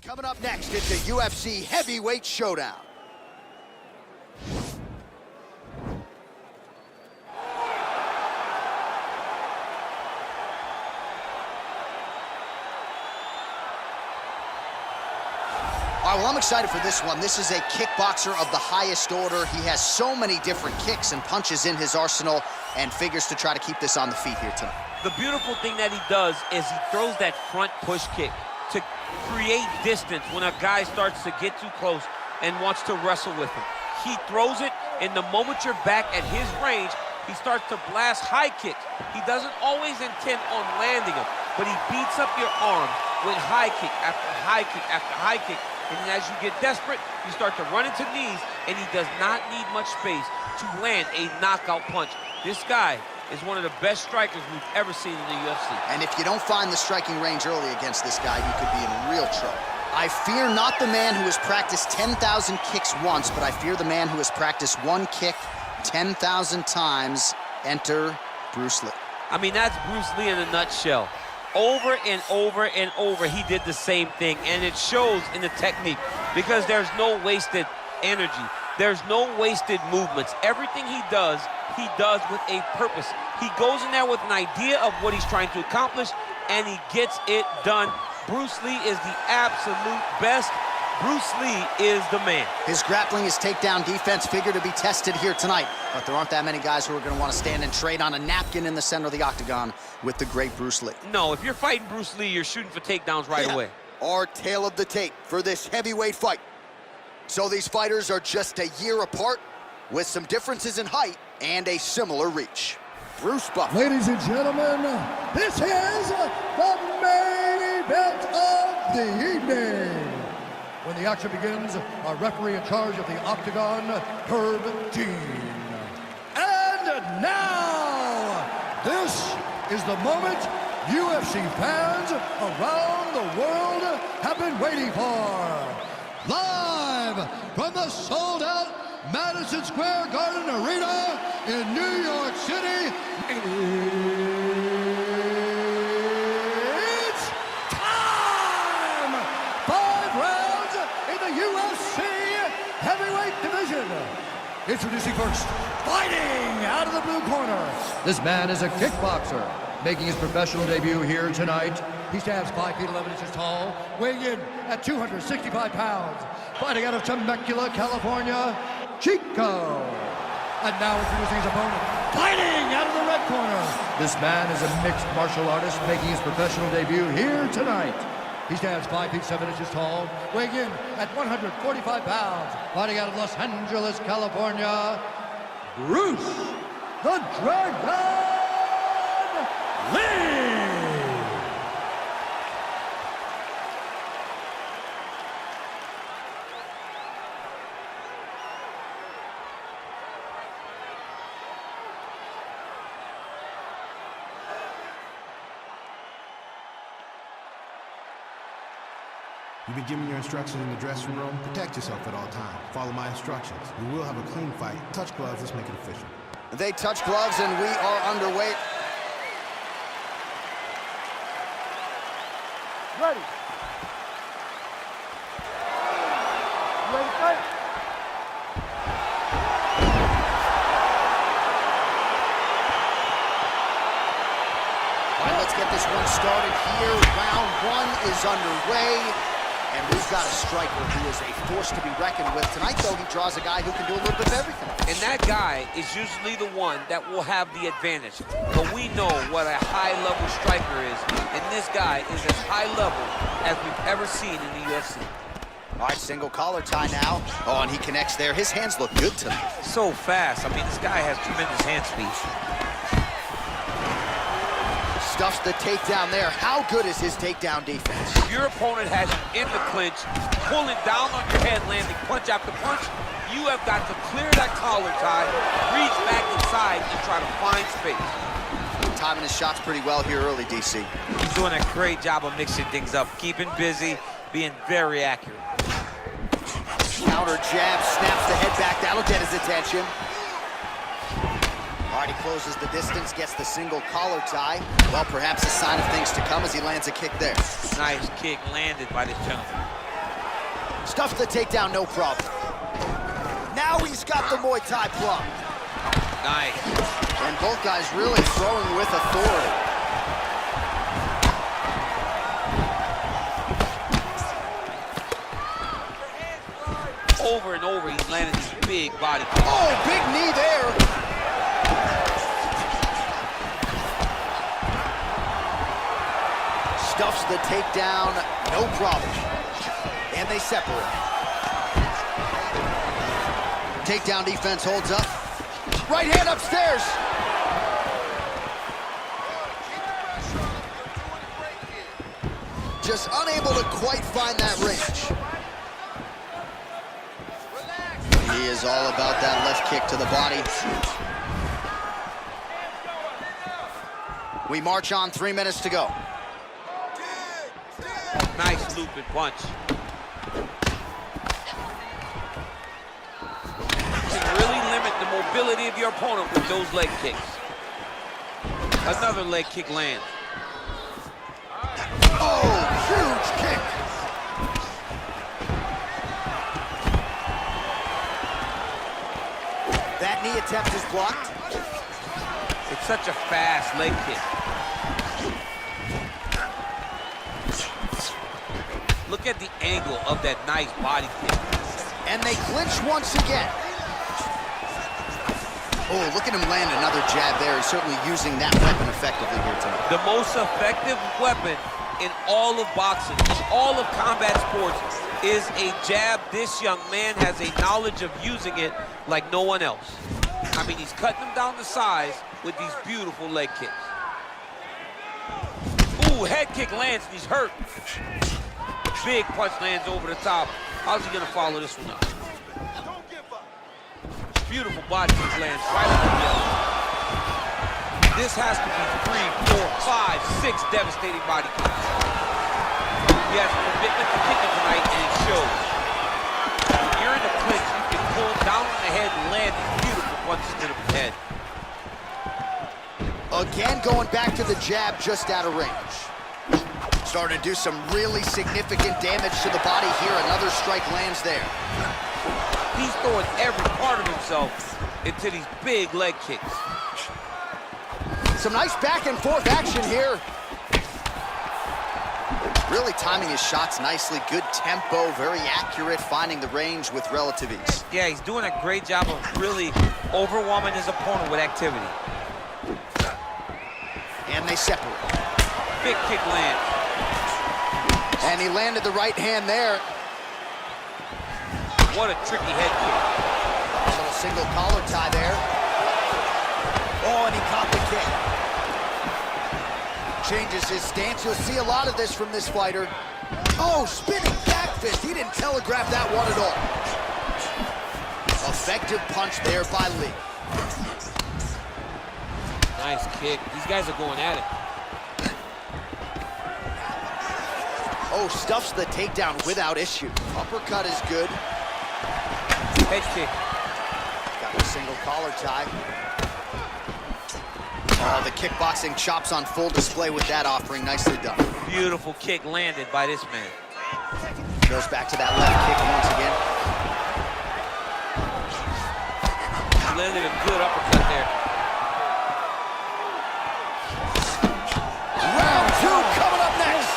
Coming up next, it's a UFC heavyweight showdown. All right, well, I'm excited for this one. This is a kickboxer of the highest order. He has so many different kicks and punches in his arsenal and figures to try to keep this on the feet here tonight. The beautiful thing that he does is he throws that front push kick to create distance when a guy starts to get too close and wants to wrestle with him. He throws it, and the moment you're back at his range, he starts to blast high kicks. He doesn't always intend on landing them, but he beats up your arms with high kick after high kick after high kick. And then as you get desperate, you start to run into knees, and he does not need much space to land a knockout punch. This guy is one of the best strikers we've ever seen in the UFC. And if you don't find the striking range early against this guy, you could be in real trouble. I fear not the man who has practiced 10,000 kicks once, but I fear the man who has practiced one kick 10,000 times. Enter Bruce Lee. I mean, that's Bruce Lee in a nutshell. Over and over and over, he did the same thing, and it shows in the technique because there's no wasted energy. There's no wasted movements. Everything he does with a purpose. He goes in there with an idea of what he's trying to accomplish, and he gets it done. Bruce Lee is the absolute best. Bruce Lee is the man. His grappling, his takedown defense figure to be tested here tonight, but there aren't that many guys who are going to want to stand and trade on a napkin in the center of the octagon with the great Bruce Lee. No, if you're fighting Bruce Lee, you're shooting for takedowns right away. Our tale of the tape for this heavyweight fight. So these fighters are just a year apart with some differences in height and a similar reach. Bruce Buffer. Ladies and gentlemen, this is the main event of the evening. When the action begins, our referee in charge of the octagon, Herb Dean. And now, this is the moment UFC fans around the world have been waiting for. Live from the sold-out Madison Square Garden Arena in New York City, it's time! 5 rounds in the UFC heavyweight division. Introducing first, fighting out of the blue corner. This man is a kickboxer, making his professional debut here tonight. He stands 5 feet 11 inches tall, weighing in at 265 pounds. Fighting out of Temecula, California, Chico. And now introducing his opponent, fighting out of the red corner. This man is a mixed martial artist, making his professional debut here tonight. He stands 5 feet 7 inches tall, weighing in at 145 pounds. Fighting out of Los Angeles, California, Bruce the Dragon Lee. You've been given your instructions in the dressing room. Protect yourself at all times. Follow my instructions. We will have a clean fight. Touch gloves. Let's make it official. They touch gloves, and we are underway. Ready. Ready, fight. All right, let's get this one started here. Round 1 is underway. And we've got a striker who is a force to be reckoned with. Tonight, though, he draws a guy who can do a little bit of everything. And that guy is usually the one that will have the advantage. But we know what a high-level striker is, and this guy is as high level as we've ever seen in the UFC. All right, single collar tie now. Oh, and he connects there. His hands look good tonight. So fast. I mean, this guy has tremendous hand speed. Stuffs the takedown there. How good is his takedown defense? If your opponent has you in the clinch, pulling down on your head, landing punch after punch, you have got to clear that collar tie, reach back inside, and try to find space. Timing his shots pretty well here early, DC. He's doing a great job of mixing things up, keeping busy, being very accurate. Counter jab, snaps the head back. That'll get his attention. All right, he closes the distance, gets the single collar tie. Well, perhaps a sign of things to come as he lands a kick there. Nice kick landed by this gentleman. Stuffs the takedown, no problem. Now he's got the Muay Thai plug. Nice. And both guys really throwing with authority. Over and over, he's landing these big body kicks. Oh, big knee there. Stuffs the takedown, no problem. And they separate. Takedown defense holds up. Right hand upstairs. Just unable to quite find that range. He is all about that left kick to the body. We march on, 3 minutes to go. Nice looping punch. You can really limit the mobility of your opponent with those leg kicks. Another leg kick lands. Oh, huge kick. That knee attempt is blocked. It's such a fast leg kick. Look at the angle of that nice body kick. And they clinch once again. Oh, look at him land another jab there. He's certainly using that weapon effectively here tonight. The most effective weapon in all of boxing, in all of combat sports, is a jab. This young man has a knowledge of using it like no one else. I mean, he's cutting them down to size with these beautiful leg kicks. Ooh, head kick lands and he's hurt. Big punch lands over the top. How's he gonna follow this one up? Beautiful body kick lands right on the middle. This has to be 3, 4, 5, 6 devastating body kicks. He has a commitment to kicking tonight, and it shows. When you're in the clinch, you can pull down on the head and land these beautiful punches to the head. Again, going back to the jab just out of range. Starting to do some really significant damage to the body here. Another strike lands there. He's throwing every part of himself into these big leg kicks. Some nice back and forth action here. Really timing his shots nicely. Good tempo, very accurate, finding the range with relative ease. Yeah, he's doing a great job of really overwhelming his opponent with activity. And they separate. Big kick lands. And he landed the right hand there. What a tricky head kick. A little single collar tie there. Oh, and he caught the kick. Changes his stance. You'll see a lot of this from this fighter. Oh, spinning back fist. He didn't telegraph that one at all. Effective punch there by Lee. Nice kick. These guys are going at it. Oh, stuffs the takedown without issue. Uppercut is good. Head kick. Got a single collar tie. Oh, the kickboxing chops on full display with that offering. Nicely done. Beautiful kick landed by this man. Goes back to that left kick once again. Landed a good uppercut there. Round 2 coming up next.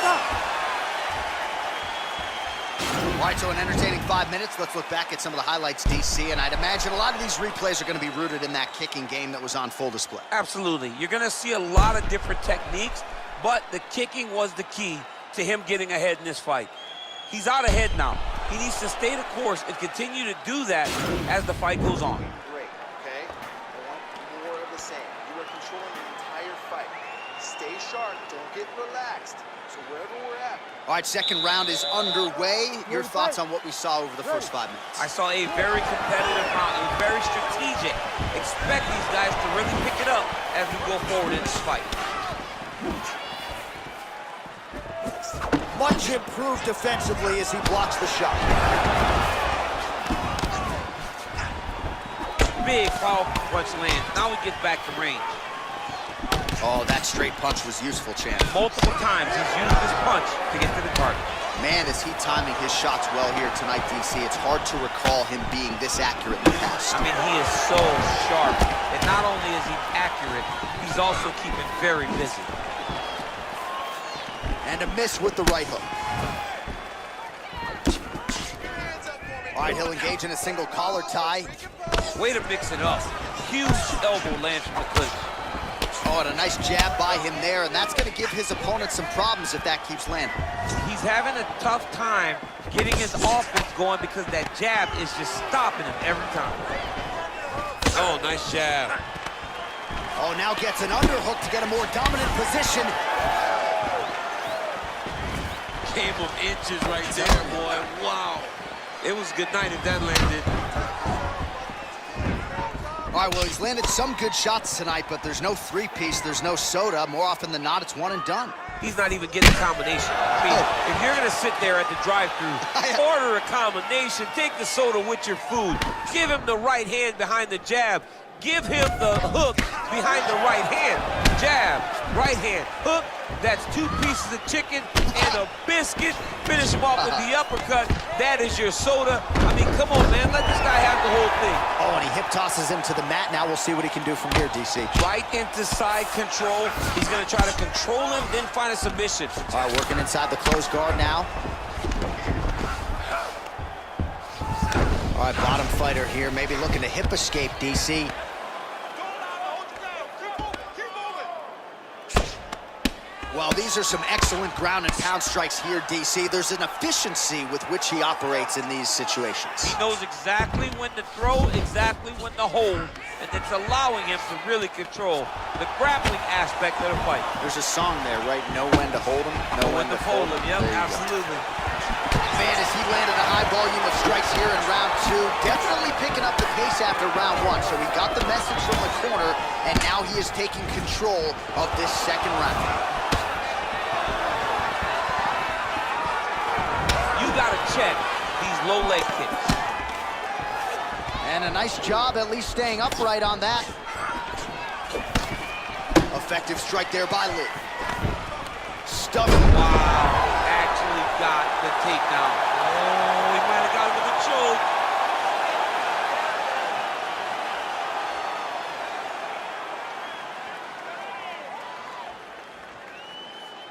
All right, so an entertaining 5 minutes. Let's look back at some of the highlights, DC, and I'd imagine a lot of these replays are going to be rooted in that kicking game that was on full display. Absolutely. You're going to see a lot of different techniques, but the kicking was the key to him getting ahead in this fight. He's out ahead now. He needs to stay the course and continue to do that as the fight goes on. Great, okay? I want more of the same. You are controlling the entire fight. Stay sharp. Don't get relaxed. So wherever we're at. All right, second round is underway. Your thoughts on what we saw over the first 5 minutes? I saw a very competitive round. It was very strategic. Expect these guys to really pick it up as we go forward in this fight. Much improved defensively as he blocks the shot. Big, powerful punch lands. Now we get back to range. Oh, that straight punch was useful, champ. Multiple times he's used this punch to get to the target. Man, is he timing his shots well here tonight, DC. It's hard to recall him being this accurate in the past. I mean, he is so sharp. And not only is he accurate, he's also keeping very busy. And a miss with the right hook. All right, he'll engage in a single collar tie. Way to mix it up. Huge elbow lands from the clinch. Oh, and a nice jab by him there, and that's going to give his opponent some problems if that keeps landing. He's having a tough time getting his offense going because that jab is just stopping him every time. Oh, nice jab. Oh, now gets an underhook to get a more dominant position. Game of inches right there, boy. Wow. It was good night if that landed. All right, well, he's landed some good shots tonight, but there's no three-piece, there's no soda. More often than not, it's one and done. He's not even getting a combination. I mean, if you're gonna sit there at the drive-thru, order a combination, take the soda with your food, give him the right hand behind the jab, give him the hook behind the right hand. Jab, right hand, hook. That's 2 pieces of chicken and a biscuit. Finish him off with the uppercut. That is your soda. I mean, come on, man. Let this guy have the whole thing. Oh, and he hip tosses him to the mat. Now we'll see what he can do from here, DC. Right into side control. He's going to try to control him, then find a submission. All right, working inside the closed guard now. All right, bottom fighter here, maybe looking to hip escape, DC. Well, these are some excellent ground and pound strikes here, DC. There's an efficiency with which he operates in these situations. He knows exactly when to throw, exactly when to hold, and it's allowing him to really control the grappling aspect of the fight. There's a song there, right? Know when to hold him, know when to fold him. Yep, absolutely. Man, as he landed a high volume of strikes here in round 2, definitely picking up the pace after round 1. So he got the message from the corner, and now he is taking control of this second round. Gotta check these low leg kicks. And a nice job at least staying upright on that. Effective strike there by Lee. Stunning. Wow, actually got the takedown. Oh, he might have got him with a choke.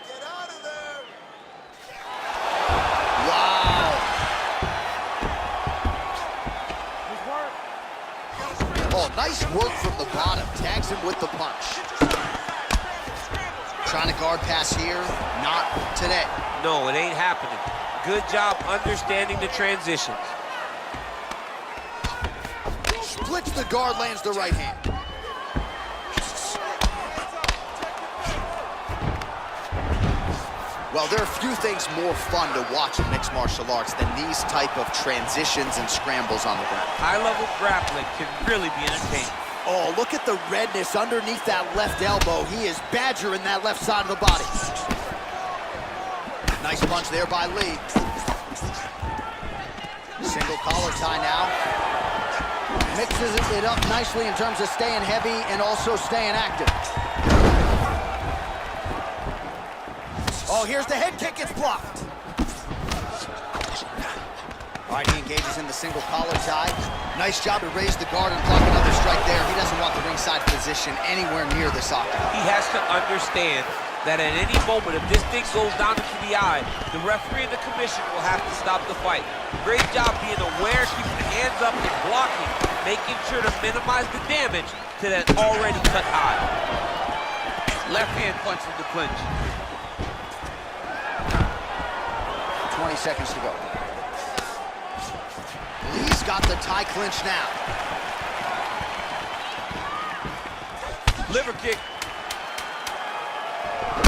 Get out of there! Oh, nice work from the bottom. Tags him with the punch. Trying to guard pass here. Not today. No, it ain't happening. Good job understanding the transitions. Splits the guard, lands the right hand. Well, there are few things more fun to watch in mixed martial arts than these type of transitions and scrambles on the ground. High-level grappling can really be entertaining. Oh, look at the redness underneath that left elbow. He is badgering that left side of the body. Nice punch there by Lee. Single collar tie now. Mixes it up nicely in terms of staying heavy and also staying active. Oh, here's the head kick, it's blocked. All right, he engages in the single collar tie. Nice job to raise the guard and block another strike there. He doesn't want the ringside position anywhere near this octagon. He has to understand that at any moment, if this thing goes down into the eye, the referee and the commission will have to stop the fight. Great job being aware, keeping the hands up and blocking, making sure to minimize the damage to that already cut eye. Left hand punch from the clinch. 20 seconds to go. Lee's got the tie clinch now. Liver kick.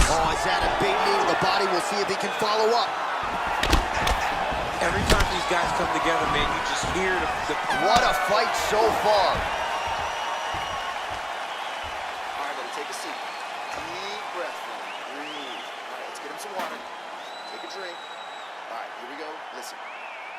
Oh, is that a big knee to the body? We'll see if he can follow up. Every time these guys come together, man, you just hear the What a fight so far. All right, buddy, take a seat. Deep breath. Breathe. All right, let's get him some water. Take a drink. All right, here we go. Listen,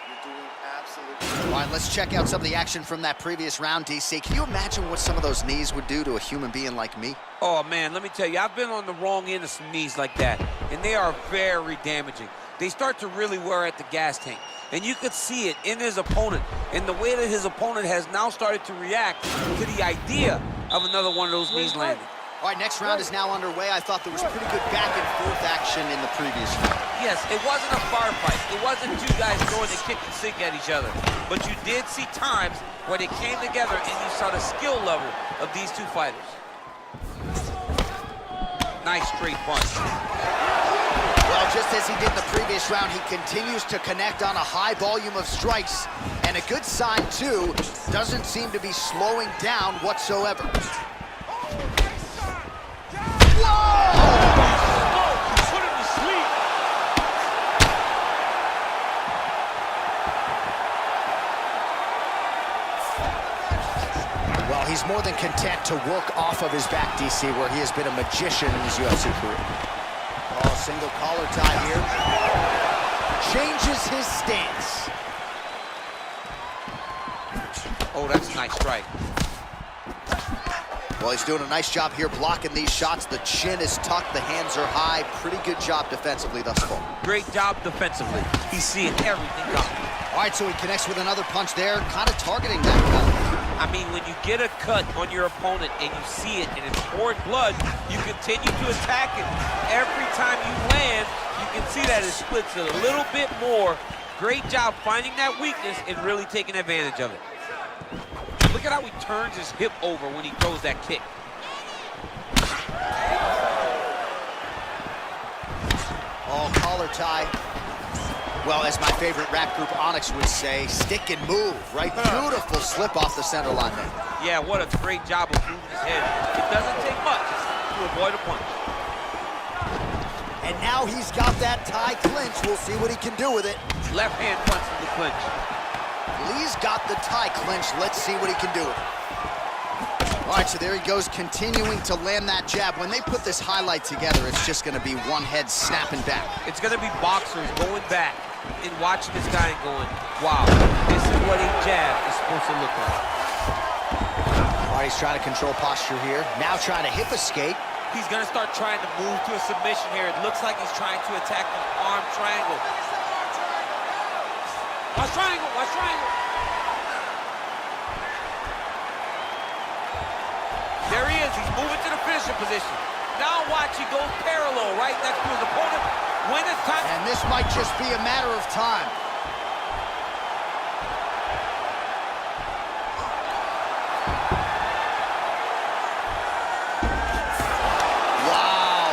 you're doing absolutely. All right, let's check out some of the action from that previous round, DC. Can you imagine what some of those knees would do to a human being like me? Oh, man, let me tell you, I've been on the wrong end of some knees like that, and they are very damaging. they start to really wear at the gas tank. And you could see it in his opponent, in the way that his opponent has now started to react to the idea of another one of those knees landing. All right, next round is now underway. I thought there was pretty good back and forth action in the previous round. Yes, it wasn't a bar fight. It wasn't two guys throwing the kick and sink at each other. But you did see times where they came together and you saw the skill level of these two fighters. Nice straight punch. Well, just as he did in the previous round, he continues to connect on a high volume of strikes. And a good sign, too, doesn't seem to be slowing down whatsoever. Well, he's more than content to work off of his back, DC, where he has been a magician in his UFC career. Oh, single collar tie here. Changes his stance. Oh, that's a nice strike. Well, he's doing a nice job here blocking these shots. The chin is tucked, the hands are high. Pretty good job defensively thus far. Great job defensively. He's seeing everything coming. All right, so he connects with another punch there, kind of targeting that cut. I mean, when you get a cut on your opponent and you see it and it's pouring blood, you continue to attack it. Every time you land, you can see that it splits it a little bit more. Great job finding that weakness and really taking advantage of it. Look at how he turns his hip over when he throws that kick. Oh, collar tie. Well, as my favorite rap group Onyx would say, stick and move, right? Beautiful slip off the center line there. Yeah, what a great job of moving his head. It doesn't take much to avoid a punch. And now he's got that tie clinch. We'll see what he can do with it. Left hand punch in the clinch. Lee's got the tie clinch. Let's see what he can do with it. All right, so there he goes, continuing to land that jab. When they put this highlight together, it's just going to be one head snapping back. It's going to be boxers going back and watching this guy and going, wow, this is what a jab is supposed to look like. All right, he's trying to control posture here. Now trying to hip escape. He's going to start trying to move to a submission here. It looks like he's trying to attack an arm triangle. Watch triangle, watch triangle. There he is, he's moving to the finishing position. Now watch, he goes parallel right next to his opponent. When it's time. And this might just be a matter of time. Wow.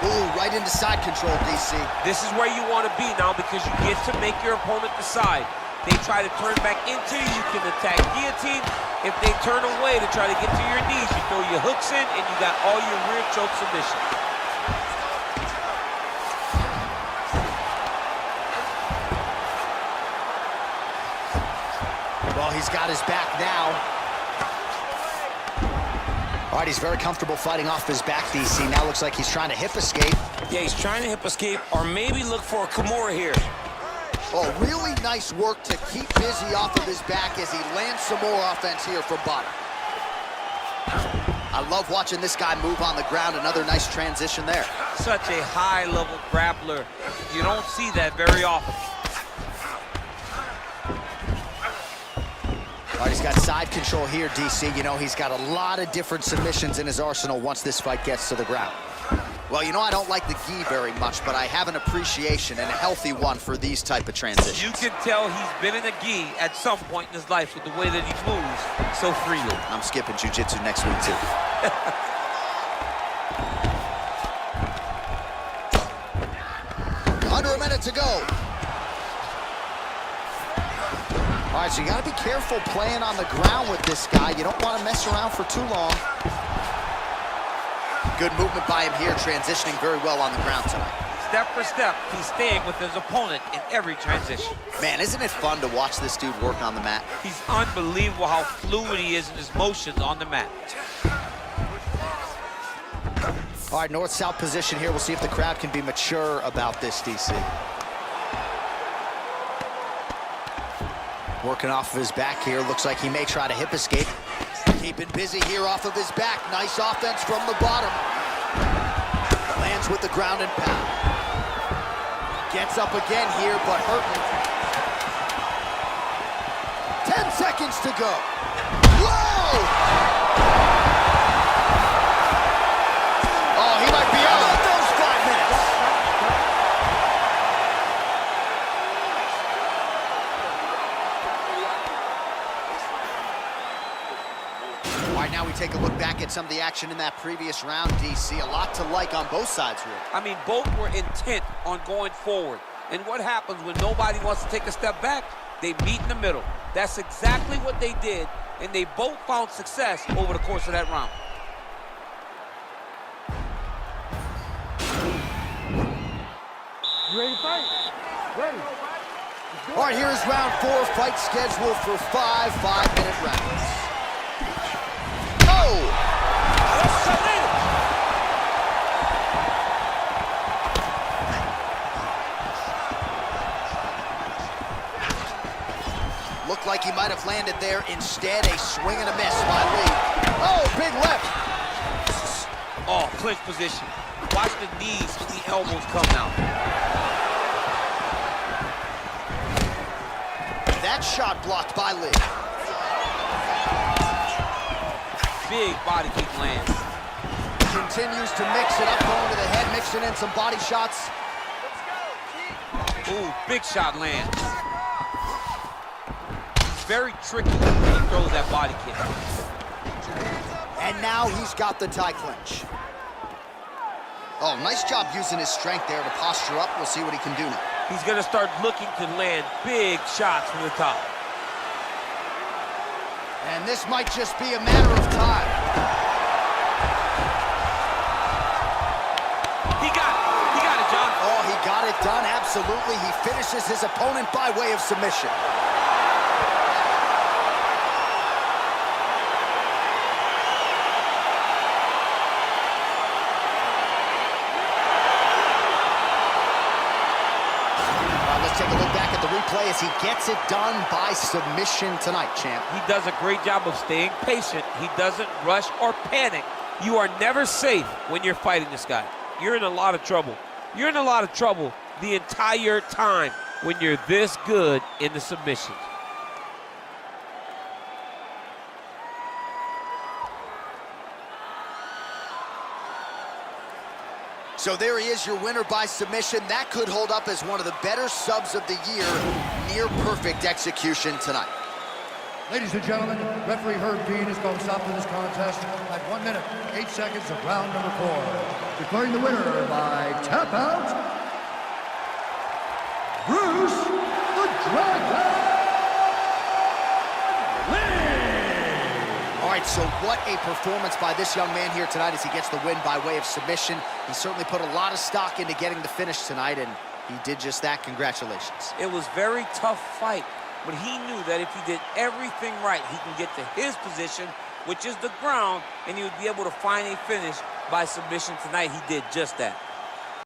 Ooh, right into side control, DC. This is where you want to be now because you get to make your opponent decide. They try to turn back into you, you can attack guillotine. If they turn away to try to get to your knees, you throw your hooks in and you got all your rear choke submission. Well, he's got his back now. All right, he's very comfortable fighting off his back, DC. Now looks like he's trying to hip escape. Yeah, he's trying to hip escape or maybe look for a Kimura here. Oh, really nice work to keep busy off of his back as he lands some more offense here from bottom. I love watching this guy move on the ground. Another nice transition there. Such a high-level grappler. You don't see that very often. All right, he's got side control here, DC. You know, he's got a lot of different submissions in his arsenal once this fight gets to the ground. Well, you know, I don't like the gi very much, but I have an appreciation and a healthy one for these type of transitions. You can tell he's been in a gi at some point in his life with the way that he moves so freely. I'm skipping jiu-jitsu next week, too. Under a minute to go. All right, so you got to be careful playing on the ground with this guy. You don't want to mess around for too long. Good movement by him here, transitioning very well on the ground tonight. Step for step, he's staying with his opponent in every transition. Man, isn't it fun to watch this dude work on the mat? He's unbelievable how fluid he is in his motions on the mat. All right, north-south position here. We'll see if the crowd can be mature about this, DC. Working off of his back here. Looks like he may try to hip escape. Keeping busy here off of his back. Nice offense from the bottom. Lands with the ground and pound. Gets up again here, but hurting. 10 seconds to go. Whoa! Oh, he might be out of those 5 minutes. All right, now we take a look back at some of the action in that previous round, DC. A lot to like on both sides, really. I mean, both were intent on going forward. And what happens when nobody wants to take a step back? They meet in the middle. That's exactly what they did, and they both found success over the course of that round. You ready to fight? Ready. All right, here is round 4, fight scheduled for 5 5-minute rounds. Oh! Looked like he might have landed there. Instead, a swing and a miss by Lee. Oh, big left. Oh, clinch position. Watch the knees and the elbows come out. That shot blocked by Lee. Big body kick lands. Continues to mix it up, going to the head, mixing in some body shots. Ooh, big shot lands. Very tricky when he throws that body kick. And now he's got the tie clinch. Oh, nice job using his strength there to posture up. We'll see what he can do now. He's gonna start looking to land big shots from the top. And this might just be a matter of time. He got it, John. Oh, he got it done, absolutely. He finishes his opponent by way of submission. Take a look back at the replay as he gets it done by submission tonight, champ. He does a great job of staying patient. He doesn't rush or panic. You are never safe when you're fighting this guy. You're in a lot of trouble. You're in a lot of trouble the entire time when you're this good in the submissions. So there he is, your winner by submission. That could hold up as one of the better subs of the year. Near perfect execution tonight. Ladies and gentlemen, referee Herb Dean is going to stop this contest at 1 minute, 8 seconds of round number 4. Declaring the winner by tap out, Bruce the Dragon Lee! All right, so what a performance by this young man here tonight as he gets the win by way of submission. He certainly put a lot of stock into getting the finish tonight, and he did just that. Congratulations. It was a very tough fight, but he knew that if he did everything right, he can get to his position, which is the ground, and he would be able to find a finish by submission tonight. He did just that.